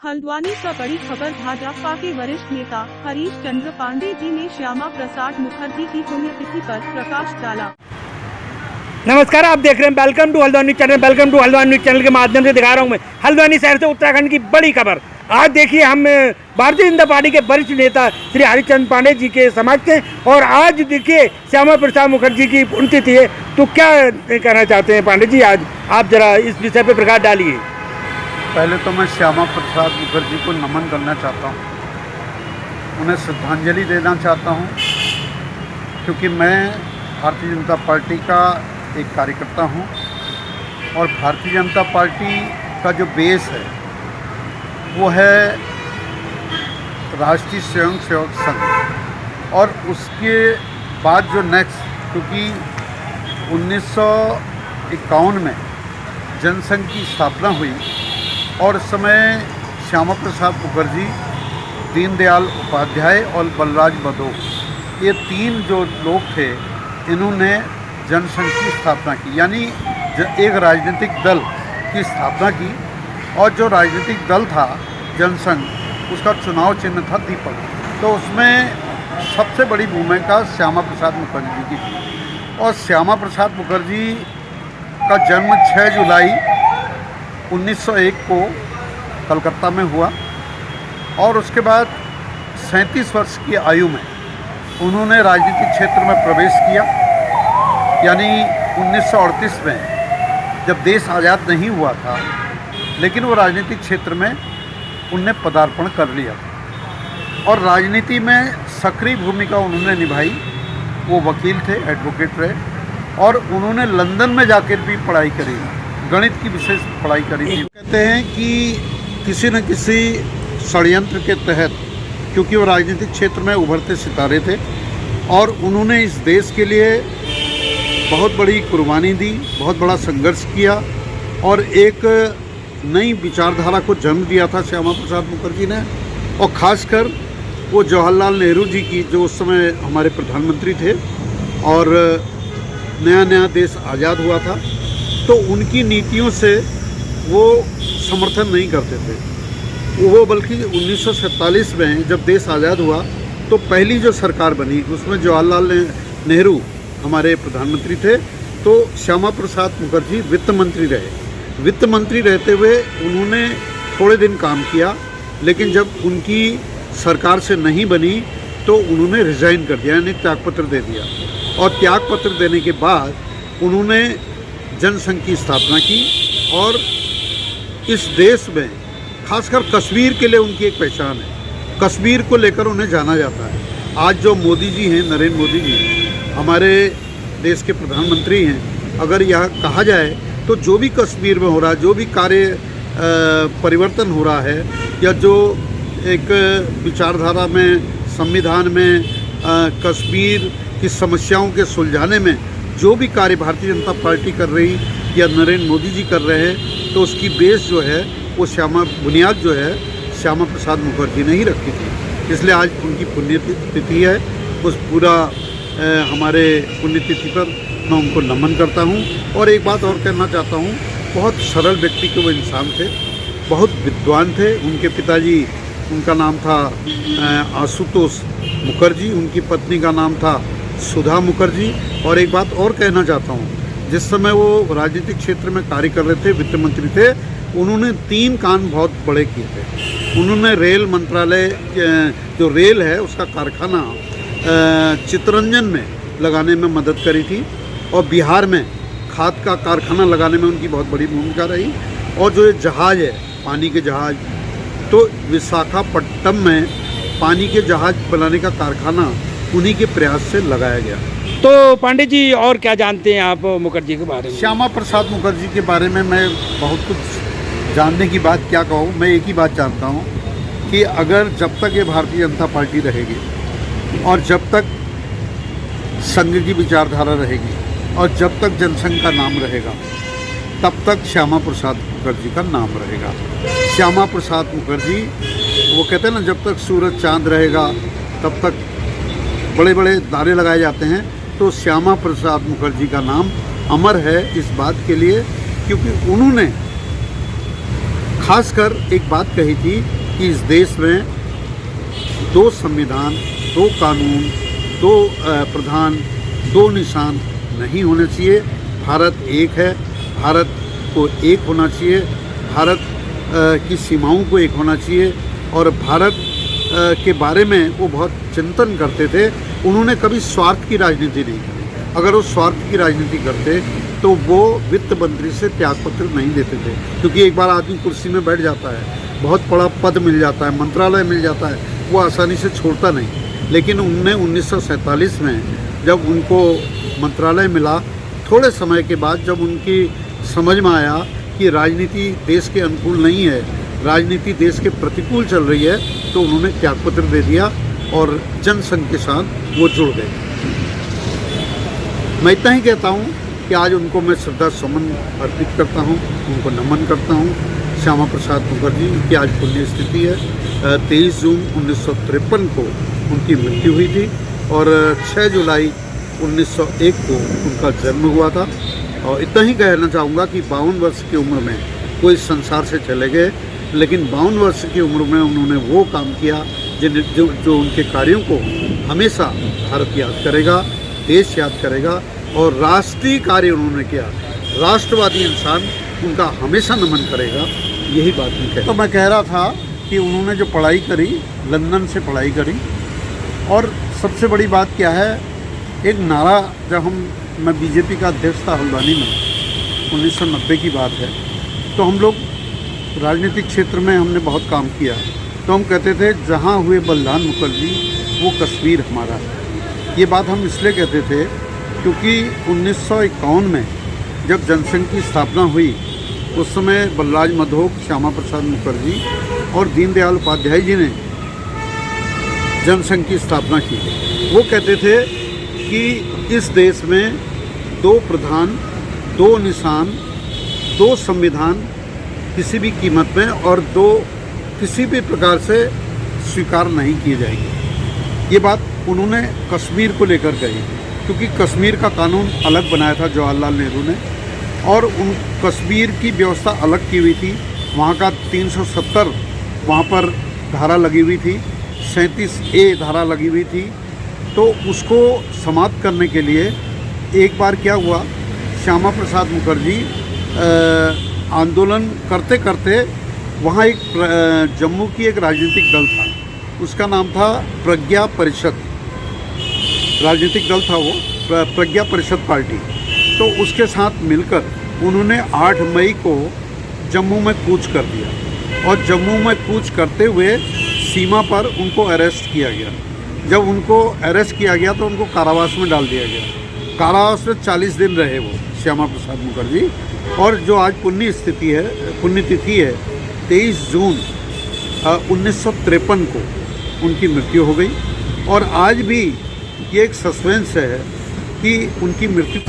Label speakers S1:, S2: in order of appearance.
S1: हल्द्वानी का बड़ी खबर। भाजपा के वरिष्ठ नेता हरीश चंद्र पांडे जी ने श्यामा प्रसाद मुखर्जी की पुण्यतिथि पर प्रकाश डाला।
S2: नमस्कार, आप देख रहे हैं welcome to Haldwani channel. Welcome to Haldwani channel के माध्यम से दिखा रहा हूं मैं हल्द्वानी शहर से उत्तराखंड की बड़ी खबर। आज देखिए, हम भारतीय जनता पार्टी के वरिष्ठ नेता श्री हरीश चंद्र पांडे जी के समक्ष हैं और आज देखिए श्यामा प्रसाद मुखर्जी की पुण्यतिथि है। तो क्या कहना चाहते हैं पांडे जी, आज आप जरा इस विषय पर प्रकाश डालिए।
S3: पहले तो मैं श्यामा प्रसाद मुखर्जी को नमन करना चाहता हूँ, उन्हें श्रद्धांजलि देना चाहता हूँ, क्योंकि मैं भारतीय जनता पार्टी का एक कार्यकर्ता हूँ और भारतीय जनता पार्टी का जो बेस है वो है राष्ट्रीय स्वयंसेवक संघ, और उसके बाद जो नेक्स्ट, क्योंकि 1951 में जनसंघ की स्थापना हुई और उस समय श्यामा प्रसाद मुखर्जी, दीनदयाल उपाध्याय और बलराज बड़ौत, ये तीन जो लोग थे, इन्होंने जनसंघ की स्थापना की, यानी एक राजनीतिक दल की स्थापना की। और जो राजनीतिक दल था जनसंघ, उसका चुनाव चिन्ह था दीपक। तो उसमें सबसे बड़ी भूमिका श्यामा प्रसाद मुखर्जी की थी। और श्यामा प्रसाद मुखर्जी का जन्म 6 जुलाई 1901 को कलकत्ता में हुआ और उसके बाद 37 वर्ष की आयु में उन्होंने राजनीतिक क्षेत्र में प्रवेश किया। यानी 1938 में जब देश आज़ाद नहीं हुआ था, लेकिन वो राजनीतिक क्षेत्र में उनने पदार्पण कर लिया और राजनीति में सक्रिय भूमिका उन्होंने निभाई। वो वकील थे, एडवोकेट रहे और उन्होंने लंदन में जाकर भी पढ़ाई करी, गणित की विशेष पढ़ाई करी थी। कहते हैं कि किसी न किसी षड्यंत्र के तहत, क्योंकि वो राजनीतिक क्षेत्र में उभरते सितारे थे और उन्होंने इस देश के लिए बहुत बड़ी कुर्बानी दी, बहुत बड़ा संघर्ष किया और एक नई विचारधारा को जन्म दिया था श्यामा प्रसाद मुखर्जी ने। और ख़ासकर वो जवाहरलाल नेहरू जी की, जो उस समय हमारे प्रधानमंत्री थे और नया नया देश आज़ाद हुआ था, तो उनकी नीतियों से वो समर्थन नहीं करते थे वो, बल्कि 1947 में जब देश आज़ाद हुआ तो पहली जो सरकार बनी उसमें जवाहरलाल नेहरू हमारे प्रधानमंत्री थे, तो श्यामा प्रसाद मुखर्जी वित्त मंत्री रहे। वित्त मंत्री रहते हुए उन्होंने थोड़े दिन काम किया, लेकिन जब उनकी सरकार से नहीं बनी तो उन्होंने रिज़ाइन कर दिया, यानी त्यागपत्र दे दिया। और त्यागपत्र देने के बाद उन्होंने जनसंघ की स्थापना की और इस देश में खासकर कश्मीर के लिए उनकी एक पहचान है। कश्मीर को लेकर उन्हें जाना जाता है। आज जो मोदी जी हैं, नरेंद्र मोदी जी हमारे देश के प्रधानमंत्री हैं, अगर यह कहा जाए तो जो भी कश्मीर में हो रहा है, जो भी कार्य परिवर्तन हो रहा है, या जो एक विचारधारा में, संविधान में कश्मीर की समस्याओं के सुलझाने में जो भी कार्य भारतीय जनता पार्टी कर रही या नरेंद्र मोदी जी कर रहे हैं, तो उसकी बेस जो है वो बुनियाद जो है श्यामा प्रसाद मुखर्जी ने ही रखी थी। इसलिए आज उनकी पुण्यतिथि है। उस पूरा हमारे पुण्यतिथि पर मैं उनको नमन करता हूँ। और एक बात और कहना चाहता हूँ, बहुत सरल व्यक्ति के वो इंसान थे, बहुत विद्वान थे। उनके पिताजी, उनका नाम था आशुतोष मुखर्जी, उनकी पत्नी का नाम था सुधा मुखर्जी। और एक बात और कहना चाहता हूँ, जिस समय वो राजनीतिक क्षेत्र में कार्य कर रहे थे, वित्त मंत्री थे, उन्होंने 3 काम बहुत बड़े किए थे। उन्होंने रेल मंत्रालय, जो रेल है उसका कारखाना चित्तरंजन में लगाने में मदद करी थी और बिहार में खाद का कारखाना लगाने में उनकी बहुत बड़ी भूमिका रही। और जो ये जहाज़ है, पानी के जहाज़, तो विशाखापट्टनम में पानी के जहाज़ बनाने का कारखाना उन्हीं के प्रयास से लगाया गया।
S2: तो पांडे जी, और क्या जानते हैं आप मुखर्जी के बारे में?
S3: श्यामा प्रसाद मुखर्जी के बारे में मैं बहुत कुछ जानने की बात क्या कहूँ। मैं एक ही बात जानता हूँ कि अगर जब तक ये भारतीय जनता पार्टी रहेगी और जब तक संघ की विचारधारा रहेगी और जब तक जनसंघ का नाम रहेगा, तब तक श्यामा प्रसाद मुखर्जी का नाम रहेगा। श्यामा प्रसाद मुखर्जी, वो कहते हैं ना, जब तक सूरज चांद रहेगा तब तक बड़े बड़े नारे लगाए जाते हैं। तो श्यामा प्रसाद मुखर्जी का नाम अमर है इस बात के लिए, क्योंकि उन्होंने खासकर एक बात कही थी कि इस देश में 2 संविधान, 2 कानून, 2 प्रधान, 2 निशान नहीं होने चाहिए। भारत एक है, भारत को एक होना चाहिए, भारत की सीमाओं को एक होना चाहिए। और भारत के बारे में वो बहुत चिंतन करते थे। उन्होंने कभी स्वार्थ की राजनीति नहीं की। अगर वो स्वार्थ की राजनीति करते तो वो वित्त मंत्री से त्यागपत्र नहीं देते थे, क्योंकि एक बार आदमी कुर्सी में बैठ जाता है, बहुत बड़ा पद मिल जाता है, मंत्रालय मिल जाता है, वो आसानी से छोड़ता नहीं। लेकिन उनने 1947 में जब उनको मंत्रालय मिला, थोड़े समय के बाद जब उनकी समझ में आया कि राजनीति देश के अनुकूल नहीं है, राजनीति देश के प्रतिकूल चल रही है, तो उन्होंने त्यागपत्र दे दिया और जनसंघ के साथ वो जुड़ गए। मैं इतना ही कहता हूँ कि आज उनको मैं श्रद्धा सुमन अर्पित करता हूँ, उनको नमन करता हूँ। श्यामा प्रसाद मुखर्जी की आज पुण्यतिथि है। 23 जून 1953 को उनकी मृत्यु हुई थी और 6 जुलाई 1901 को उनका जन्म हुआ था। और इतना ही कहना चाहूँगा कि 52 वर्ष की उम्र में वो इस संसार से चले गए, लेकिन 52 वर्ष की उम्र में उन्होंने वो काम किया जो उनके कार्यों को हमेशा भारत याद करेगा, देश याद करेगा। और राष्ट्रीय कार्य उन्होंने किया, राष्ट्रवादी इंसान उनका हमेशा नमन करेगा, यही बात मैं कहता। तो मैं कह रहा था कि उन्होंने जो पढ़ाई करी, लंदन से पढ़ाई करी। और सबसे बड़ी बात क्या है, एक नारा जब मैं बीजेपी का अध्यक्ष था हल्द्वानी में, 1990 की बात है, तो हम लोग राजनीतिक क्षेत्र में हमने बहुत काम किया। तो हम कहते थे जहाँ हुए बलिदान मुखर्जी वो कश्मीर हमारा है। ये बात हम इसलिए कहते थे क्योंकि 1951 में जब जनसंघ की स्थापना हुई, उस समय बलराज मधोक, श्यामा प्रसाद मुखर्जी और दीनदयाल उपाध्याय जी ने जनसंघ की स्थापना की। वो कहते थे कि इस देश में 2 प्रधान, 2 निशान, 2 संविधान किसी भी कीमत में और 2 किसी भी प्रकार से स्वीकार नहीं किए जाएंगे। ये बात उन्होंने कश्मीर को लेकर कही, क्योंकि कश्मीर का कानून अलग बनाया था जवाहरलाल नेहरू ने, और उन कश्मीर की व्यवस्था अलग की हुई थी। वहाँ का 370 वहाँ पर धारा लगी हुई थी, 37A धारा लगी हुई थी। तो उसको समाप्त करने के लिए एक बार क्या हुआ, श्यामा प्रसाद मुखर्जी आंदोलन करते करते वहाँ एक जम्मू की एक राजनीतिक दल था, उसका नाम था प्रज्ञा परिषद, राजनीतिक दल था वो, प्रज्ञा परिषद पार्टी। तो उसके साथ मिलकर उन्होंने 8 मई को जम्मू में कूच कर दिया और जम्मू में कूच करते हुए सीमा पर उनको अरेस्ट किया गया। जब उनको अरेस्ट किया गया तो उनको कारावास में डाल दिया गया। कारावास में 40 दिन रहे वो श्यामा प्रसाद मुखर्जी। और जो आज पुण्यतिथि है 23 जून 1953 को उनकी मृत्यु हो गई। और आज भी ये एक सस्पेंस है कि उनकी मृत्यु